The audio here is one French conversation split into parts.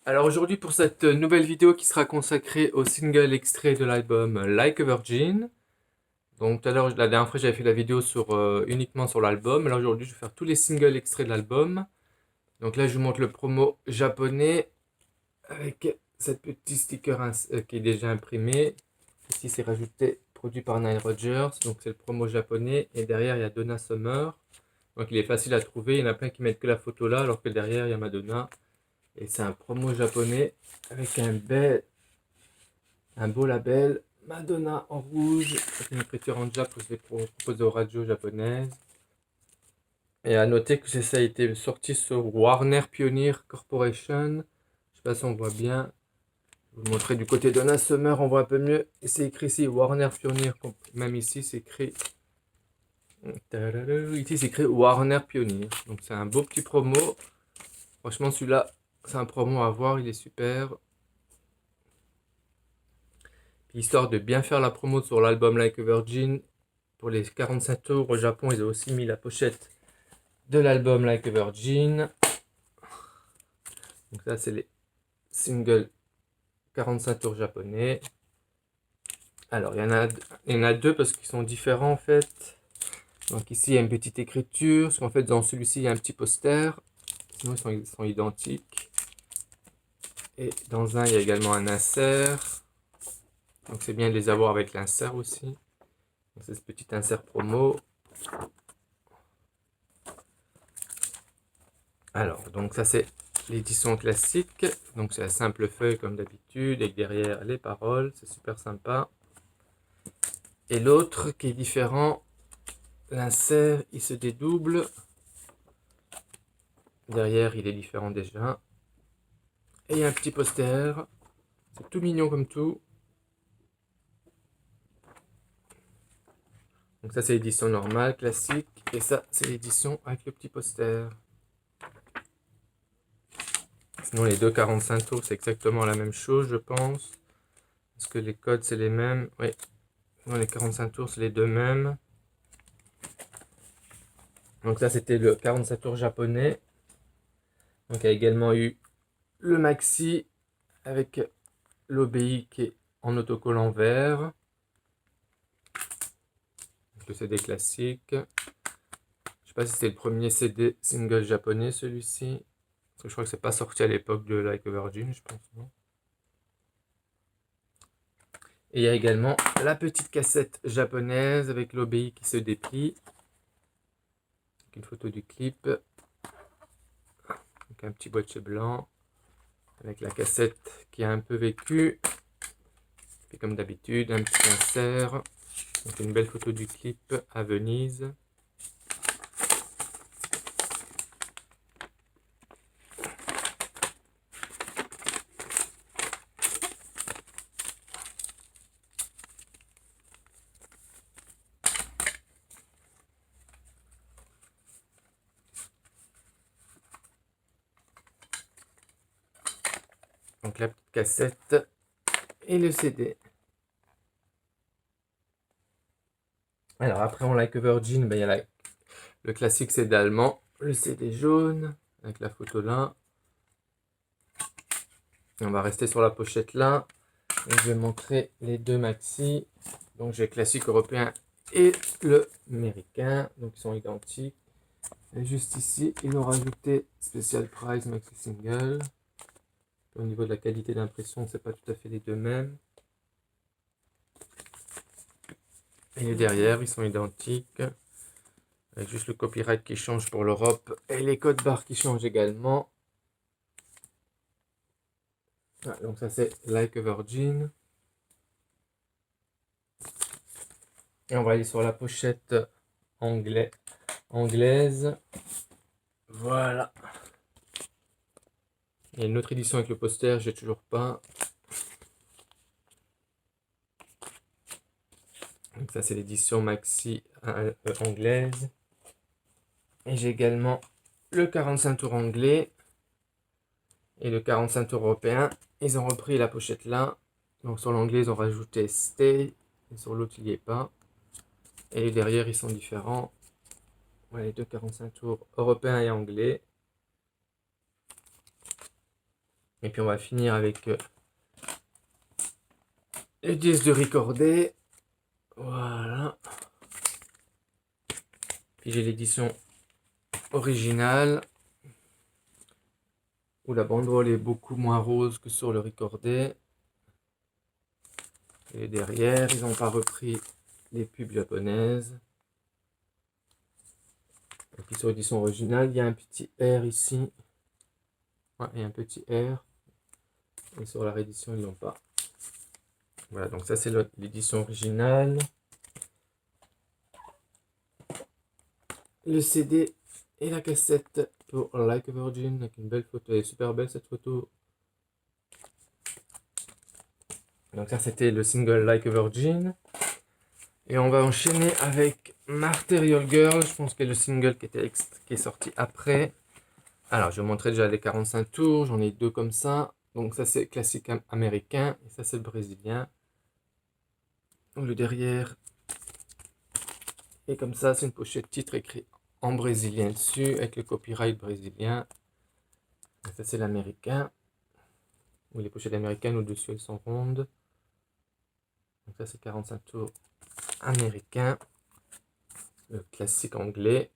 Alors aujourd'hui pour cette nouvelle vidéo qui sera consacrée au single extrait de l'album Like a Virgin. Donc tout à l'heure, la dernière fois j'avais fait la vidéo uniquement sur l'album. Alors aujourd'hui je vais faire tous les singles extraits de l'album. Donc là je vous montre le promo japonais avec cette petit sticker qui est déjà imprimé. Ici c'est rajouté, produit par Nile Rodgers. Donc c'est le promo japonais et derrière il y a Donna Summer. Donc il est facile à trouver, il y en a plein qui mettent que la photo là alors que derrière il y a Madonna. Et c'est un promo japonais avec un beau label Madonna en rouge, avec une écriture en jap que je vais proposer aux radios japonaises. Et à noter que ça a été sorti sur Warner Pioneer Corporation. Je sais pas si on voit bien. Je vais vous montrer du côté de Donna Summer, on voit un peu mieux. Et c'est écrit ici Warner Pioneer, même ici c'est écrit. Ici c'est écrit Warner Pioneer. Donc c'est un beau petit promo. Franchement celui-là, c'est un promo à voir, il est super. Histoire de bien faire la promo sur l'album Like a Virgin, pour les 45 tours au Japon, ils ont aussi mis la pochette de l'album Like a Virgin. Donc ça, c'est les singles 45 tours japonais. Alors, il y en a deux parce qu'ils sont différents en fait. Donc ici, il y a une petite écriture, parce qu'en fait, dans celui-ci, il y a un petit poster. Sinon, ils sont identiques. Et dans un, il y a également un insert. Donc c'est bien de les avoir avec l'insert aussi. C'est ce petit insert promo. Alors, donc ça c'est l'édition classique. Donc c'est la simple feuille comme d'habitude, avec derrière les paroles, c'est super sympa. Et l'autre qui est différent, l'insert il se dédouble. Derrière il est différent déjà. Et il y a un petit poster. C'est tout mignon comme tout. Donc ça c'est l'édition normale, classique. Et ça c'est l'édition avec le petit poster. Sinon les deux 45 tours c'est exactement la même chose je pense. Parce que les codes c'est les mêmes. Oui. Sinon les 45 tours c'est les deux mêmes. Donc ça c'était le 47 tours japonais. Donc il y a également eu le maxi avec l'OBI qui est en autocollant vert. Donc le CD classique. Je sais pas si c'était le premier CD single japonais celui-ci. Parce que je crois que c'est pas sorti à l'époque de Like a Virgin, je pense. Non. Et il y a également la petite cassette japonaise avec l'OBI qui se déplie. Avec une photo du clip. Donc un petit boîtier blanc. Avec la cassette qui a un peu vécu. Et comme d'habitude, un petit insert. Donc une belle photo du clip à Venise. Donc la petite cassette et le CD. Alors après on Like a Virgin, ben, il y a le classique CD allemand, le CD jaune avec la photo là. Et on va rester sur la pochette là. Et je vais montrer les deux maxi. Donc j'ai le classique européen et le américain. Donc ils sont identiques. Et juste ici, ils ont rajouté Special Price Maxi Single. Au niveau de la qualité d'impression, c'est pas tout à fait les deux mêmes. Et derrière, ils sont identiques. Avec juste le copyright qui change pour l'Europe. Et les codes barres qui changent également. Ah, donc ça c'est Like a Virgin. Et on va aller sur la pochette anglaise. Voilà. Il y a une autre édition avec le poster, j'ai toujours pas. Donc ça c'est l'édition maxi anglaise. Et j'ai également le 45 tours anglais et le 45 tours européen. Ils ont repris la pochette là. Donc sur l'anglais ils ont rajouté Stay. Et sur l'autre il n'y est pas. Et derrière ils sont différents. Voilà les deux 45 tours européens et anglais. Et puis on va finir avec le disque de recordé. Voilà. Puis j'ai l'édition originale, où la banderole est beaucoup moins rose que sur le recordé. Et derrière, ils n'ont pas repris les pubs japonaises. Et puis sur l'édition originale, il y a un petit R ici. Ouais, il y a un petit R. Et sur la réédition, ils l'ont pas. Voilà, donc ça c'est l'édition originale. Le CD et la cassette pour Like a Virgin avec une belle photo. Elle est super belle cette photo. Donc ça c'était le single Like a Virgin. Et on va enchaîner avec Material Girl. Je pense que le single qui est sorti après. Alors je vais vous montrer déjà les 45 tours. J'en ai deux comme ça. Donc ça c'est classique américain. Et ça c'est le brésilien. Donc le derrière. Et comme ça c'est une pochette titre écrit en brésilien dessus. Avec le copyright brésilien. Et ça c'est l'américain. Ou les pochettes américaines au-dessus elles sont rondes. Donc ça c'est 45 tours américain. Le classique anglais.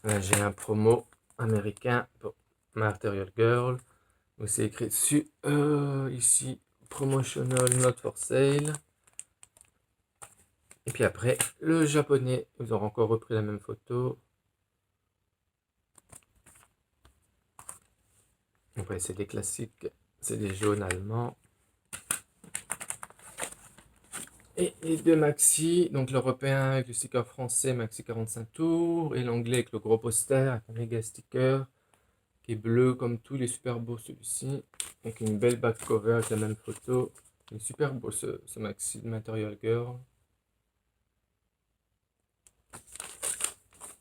Là j'ai un promo américain pour Material Girl. Où c'est écrit dessus ici promotional not for sale. Et puis après le japonais. Ils ont encore repris la même photo. Après c'est des classiques. C'est des jaunes allemands. Et les deux maxi, donc l'européen avec le sticker français maxi 45 tours, et l'anglais avec le gros poster avec un méga sticker qui est bleu comme tout, il est super beau celui-ci, avec une belle back cover avec la même photo. Il est super beau ce maxi de Material Girl.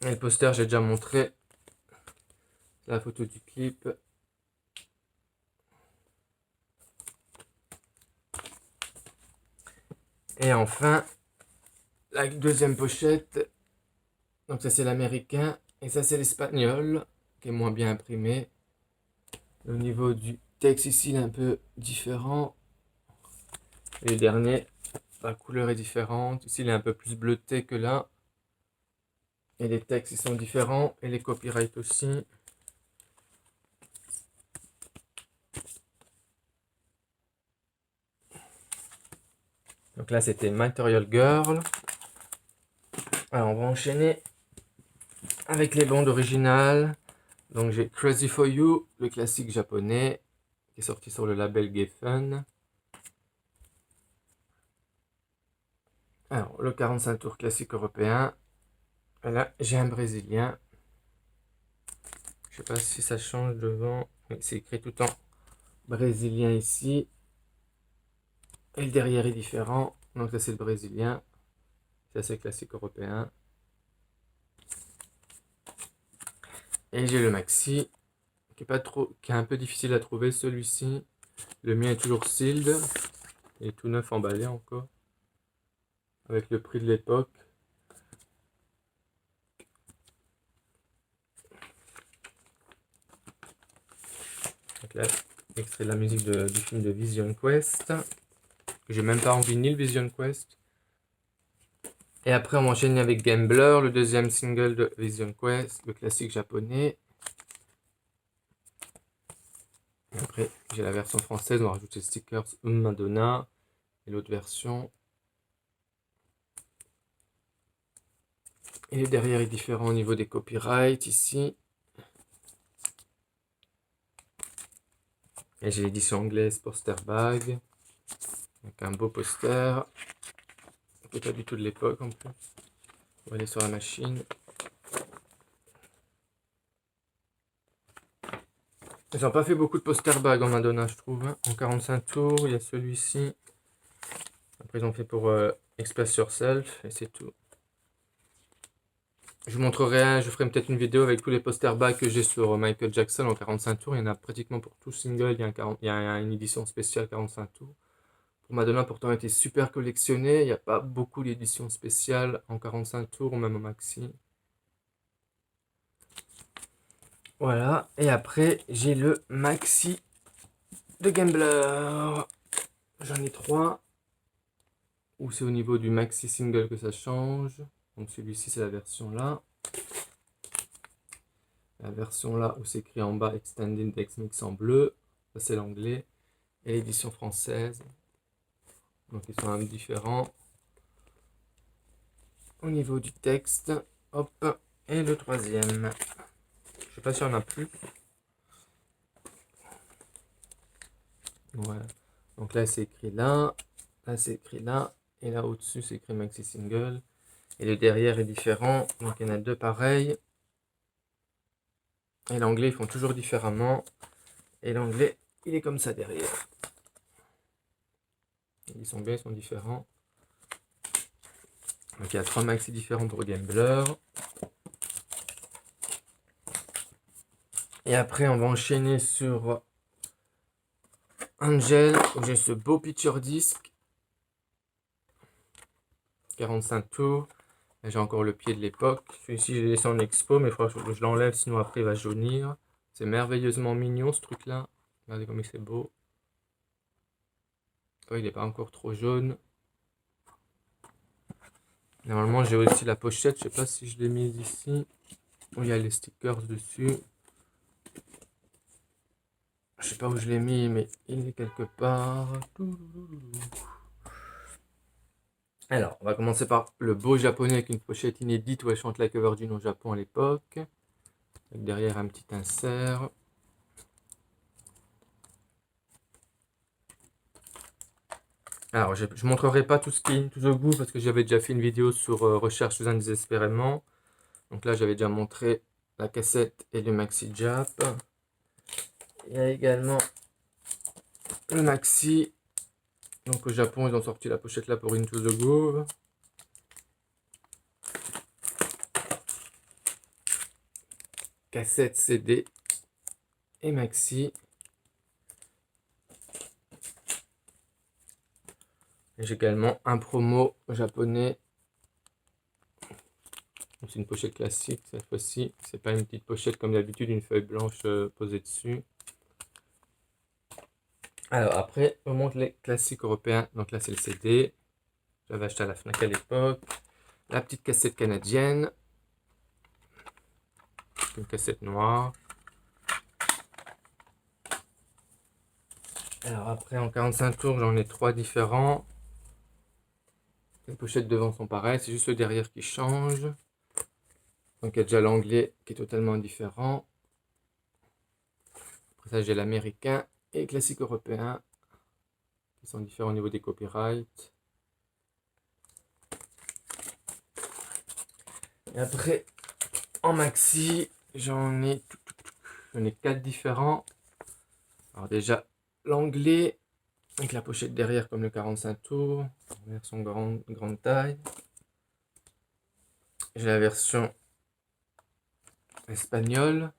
Et le poster j'ai déjà montré, c'est la photo du clip. Et enfin, la deuxième pochette, donc ça c'est l'américain, et ça c'est l'espagnol, qui est moins bien imprimé. Au niveau du texte ici, il est un peu différent. Et le dernier, la couleur est différente. Ici, il est un peu plus bleuté que là. Et les textes, ils sont différents. Et les copyrights aussi. Donc là, c'était Material Girl. Alors, on va enchaîner avec les bandes originales. Donc, j'ai Crazy for You, le classique japonais, qui est sorti sur le label Geffen. Alors, le 45 tours classique européen. Et là, j'ai un brésilien. Je sais pas si ça change devant. Oui, c'est écrit tout en brésilien ici. Et le derrière est différent. Donc, ça, c'est le brésilien. Ça, c'est le classique européen. Et j'ai le maxi, qui est un peu difficile à trouver, celui-ci. Le mien est toujours sealed. Il est tout neuf emballé encore. Avec le prix de l'époque. Donc là, extrait de la musique du film de Vision Quest. J'ai même pas en vinyle Vision Quest. Et après, on enchaîne avec Gambler, le deuxième single de Vision Quest, le classique japonais. Et après, j'ai la version française, on va rajouter stickers Madonna. Et l'autre version. Et le derrière est différent au niveau des copyrights ici. Et j'ai l'édition anglaise Poster Bag. Avec un beau poster. Qui n'est pas du tout de l'époque en plus. On va aller sur la machine. Ils n'ont pas fait beaucoup de poster bag en Madonna, je trouve. En 45 tours, il y a celui-ci. Après, ils ont fait pour Express Yourself. Et c'est tout. Je vous montrerai, je ferai peut-être une vidéo avec tous les poster bags que j'ai sur Michael Jackson en 45 tours. Il y en a pratiquement pour tout single. Il y a une édition spéciale 45 tours. Pour Madonna, pourtant, était super collectionné. Il n'y a pas beaucoup d'éditions spéciales en 45 tours ou même au maxi. Voilà, et après j'ai le maxi de Gambler. J'en ai 3. Ou c'est au niveau du maxi single que ça change. Donc celui-ci c'est la version là. La version là où c'est écrit en bas Extended Index Mix en bleu. Ça c'est l'anglais. Et l'édition française. Donc ils sont un peu différents. Au niveau du texte. Hop. Et le troisième. Je sais pas s'il y en a plus. Voilà. Donc là c'est écrit là. Là c'est écrit là. Et là au-dessus c'est écrit maxi single. Et le derrière est différent. Donc il y en a 2 pareils. Et l'anglais ils font toujours différemment. Et l'anglais il est comme ça derrière. Ils sont bien, ils sont différents. Donc il y a 3 maxi différents pour Gambler. Et après on va enchaîner sur Angel où j'ai ce beau picture disc. 45 tours. J'ai encore le pied de l'époque. Celui-ci, je l'ai laissé en expo, mais il faudra que je l'enlève, sinon après il va jaunir. C'est merveilleusement mignon ce truc-là. Regardez comme c'est beau. Oh, il n'est pas encore trop jaune. Normalement, j'ai aussi la pochette. Je sais pas si je l'ai mise ici. Où il y a les stickers dessus. Je sais pas où je l'ai mis, mais il est quelque part. Alors, on va commencer par le beau japonais avec une pochette inédite où elle chante Like a Virgin au Japon à l'époque. Avec derrière un petit insert. Alors, je ne montrerai pas tout ce qui est Into the Groove parce que j'avais déjà fait une vidéo sur Recherche Suzanne désespérément. Donc là, j'avais déjà montré la cassette et le maxi Jap. Il y a également le maxi. Donc au Japon, ils ont sorti la pochette là pour Into the Groove. Cassette, CD et maxi. J'ai également un promo japonais. C'est une pochette classique cette fois-ci. C'est pas une petite pochette comme d'habitude, une feuille blanche posée dessus. Alors après, on montre les classiques européens. Donc là, c'est le CD. J'avais acheté à la Fnac à l'époque. La petite cassette canadienne. Une cassette noire. Alors après, en 45 tours, j'en ai 3 différents. Les pochettes devant sont pareilles, c'est juste le derrière qui change. Donc il y a déjà l'anglais qui est totalement différent. Après ça, j'ai l'américain et le classique européen qui sont différents au niveau des copyrights. Et après, en maxi, j'en ai 4 différents. Alors déjà, l'anglais avec la pochette derrière comme le 45 tours, version grande taille. J'ai la version espagnole,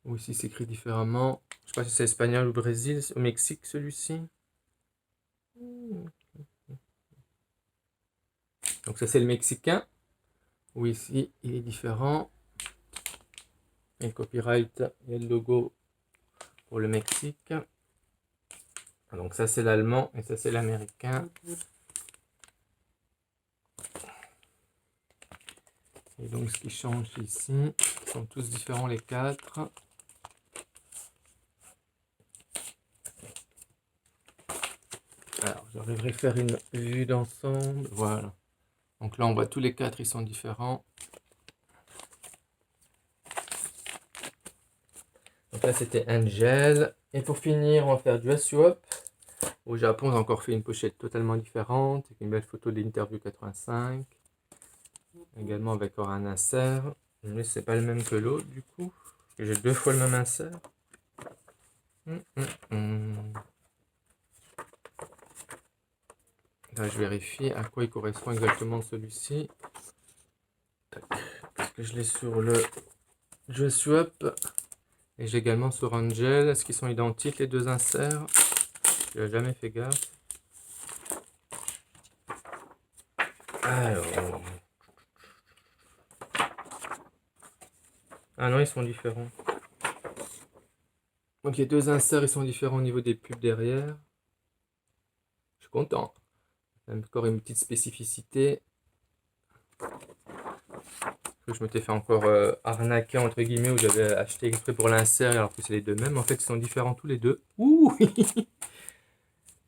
où ici c'est écrit différemment. Je sais pas si c'est espagnol ou Brésil, au Mexique celui-ci. Donc ça c'est le mexicain, où ici il est différent. Et le copyright, il y a le logo pour le Mexique. Donc ça c'est l'allemand et ça c'est l'américain. Et donc ce qui change ici, ils sont tous différents les 4. Alors j'arriverai à faire une vue d'ensemble, voilà. Donc là on voit tous les 4, ils sont différents. Donc là c'était Angel. Et pour finir, on va faire Dress You Up. Au Japon, on a encore fait une pochette totalement différente, avec une belle photo d'interview 85. Également avec encore un insert. Mais c'est pas le même que l'autre du coup. Parce que j'ai 2 fois le même insert. Là, je vérifie à quoi il correspond exactement celui-ci. Parce que je l'ai sur le Dress You Up. Et j'ai également sur Angel. Est-ce qu'ils sont identiques les 2 inserts? Je n'ai jamais fait gaffe. Alors. Ah non, ils sont différents. Donc les deux inserts ils sont différents au niveau des pubs derrière. Je suis content. Encore une petite spécificité. Je m'étais fait encore arnaquer entre guillemets où j'avais acheté exprès pour l'insert alors que c'est les deux mêmes. En fait ils sont différents tous les deux. Ouh.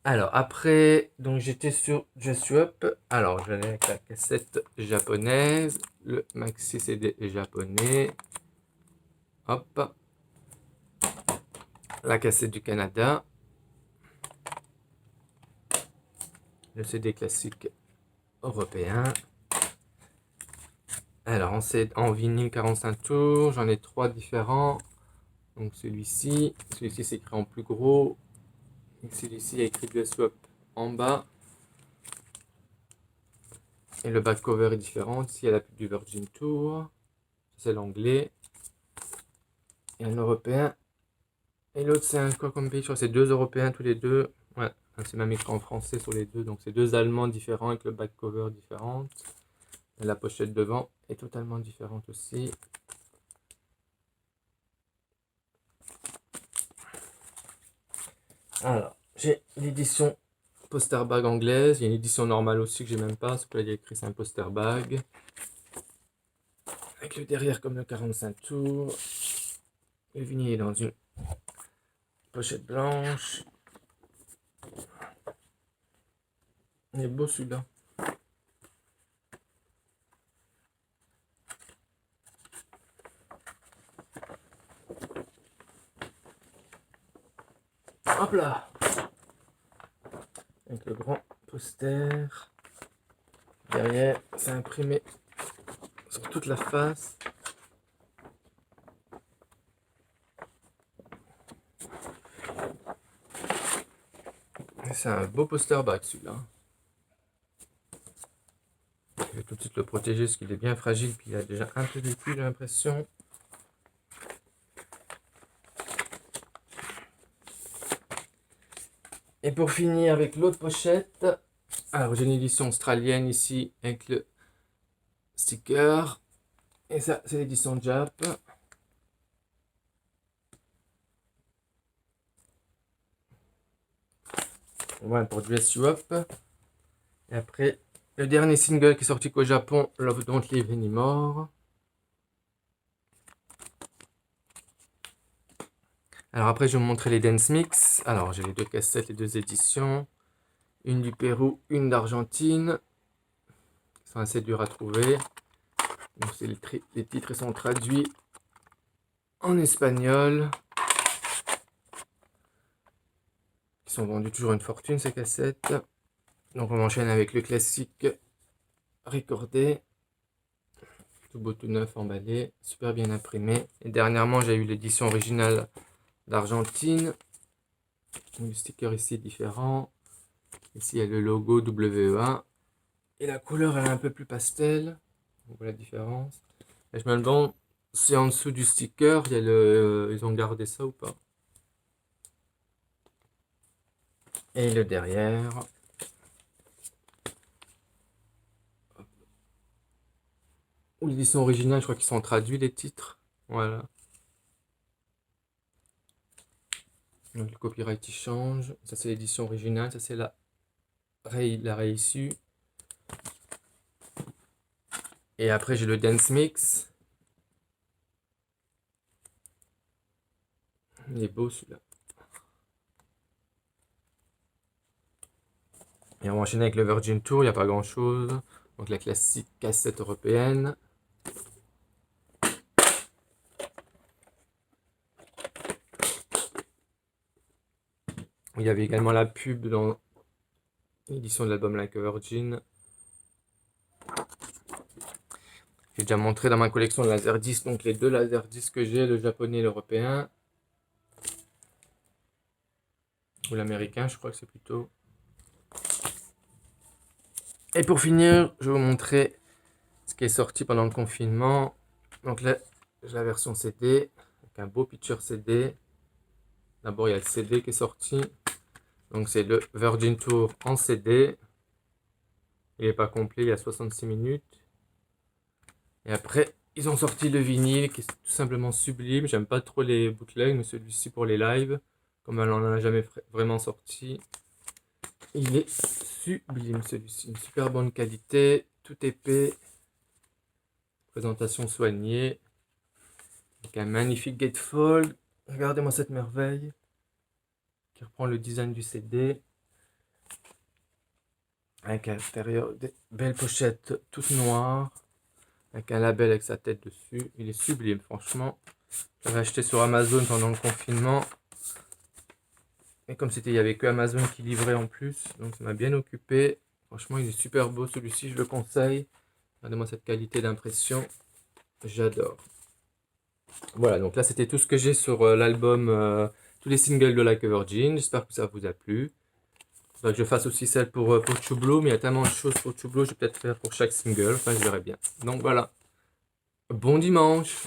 Alors après, donc j'étais sur Just Swap. Alors j'allais avec la cassette japonaise, le maxi CD japonais. Hop. La cassette du Canada. Le CD classique européen. Alors en vinyle 45 tours, j'en ai 3 différents. Donc celui-ci c'est écrit en plus gros. Celui-ci il y a écrit Just Swap en bas. Et le back cover est différent. Ici il y a la pub du Virgin Tour. C'est l'anglais. Et un européen. Et l'autre c'est un quoi comme pays? Je crois que c'est 2 européens tous les deux. Ouais, c'est même écrit en français sur les deux. Donc c'est 2 allemands différents avec le back cover différent. Et la pochette devant est totalement différente aussi. Alors, j'ai l'édition poster bag anglaise. Il y a une édition normale aussi que j'ai même pas. C'est que là, il y a écrit c'est un poster bag. Avec le derrière comme le 45 tours. Le vinyle est dans une pochette blanche. Il est beau celui-là. Hop là. Avec le grand poster. Derrière, c'est imprimé sur toute la face. C'est un beau poster bag celui-là. Je vais tout de suite le protéger parce qu'il est bien fragile puis il a déjà un peu vécu j'ai l'impression. Et pour finir avec l'autre pochette, alors j'ai une édition australienne ici avec le sticker. Et ça c'est l'édition Jap. Voilà pour Dress You Up. Et après, le dernier single qui est sorti qu'au Japon, Love Don't Leave Anymore. Alors après, je vais vous montrer les dance mix. Alors j'ai les 2 cassettes, les 2 éditions. Une du Pérou, une d'Argentine. Ils sont assez durs à trouver. Donc les titres sont traduits en espagnol. Ils sont vendus toujours une fortune ces cassettes. Donc on enchaîne avec le classique Recordé. Tout beau, tout neuf, emballé, super bien imprimé. Et dernièrement j'ai eu l'édition originale d'Argentine. Le sticker ici est différent. Ici il y a le logo WEA. Et la couleur elle est un peu plus pastel. On voit la différence. Et je me demande si en dessous du sticker, il y a ils ont gardé ça ou pas. Et le derrière. Ou l'édition originale, je crois qu'ils sont traduits les titres. Voilà. Donc le copyright il change. Ça c'est l'édition originale, ça c'est la réissue. Et après j'ai le dance mix. Il est beau celui-là. Et on va enchaîner avec le Virgin Tour, il n'y a pas grand chose. Donc la classique cassette européenne. Il y avait également la pub dans l'édition de l'album Like a Virgin. J'ai déjà montré dans ma collection de Laserdisc, donc les 2 Laserdisc que j'ai, le japonais et l'européen. Ou l'américain, je crois que c'est plutôt. Et pour finir, je vais vous montrer ce qui est sorti pendant le confinement. Donc là, j'ai la version CD, avec un beau picture CD. D'abord, il y a le CD qui est sorti. Donc c'est le Virgin Tour en CD. Il n'est pas complet, il y a 66 minutes. Et après, Ils ont sorti le vinyle qui est tout simplement sublime. J'aime pas trop les bootlegs, mais celui-ci pour les lives, comme elle en a jamais vraiment sorti, il est sublime celui-ci. Une super bonne qualité, tout épais, présentation soignée, avec un magnifique gatefold. Regardez-moi cette merveille qui reprend le design du CD. Avec à l'intérieur des belles pochettes toutes noires, avec un label avec sa tête dessus. Il est sublime, franchement. J'avais acheté sur Amazon pendant le confinement. Et comme il n'y avait que Amazon qui livrait en plus, donc ça m'a bien occupé. Franchement, il est super beau celui-ci, je le conseille. Regardez-moi cette qualité d'impression, j'adore. Voilà, donc là c'était tout ce que j'ai sur l'album, tous les singles de Like a Virgin. J'espère que ça vous a plu. Faudra que je fasse aussi celle pour True Blue, mais il y a tellement de choses pour True Blue, je vais peut-être faire pour chaque single, enfin je verrai bien. Donc voilà, bon dimanche!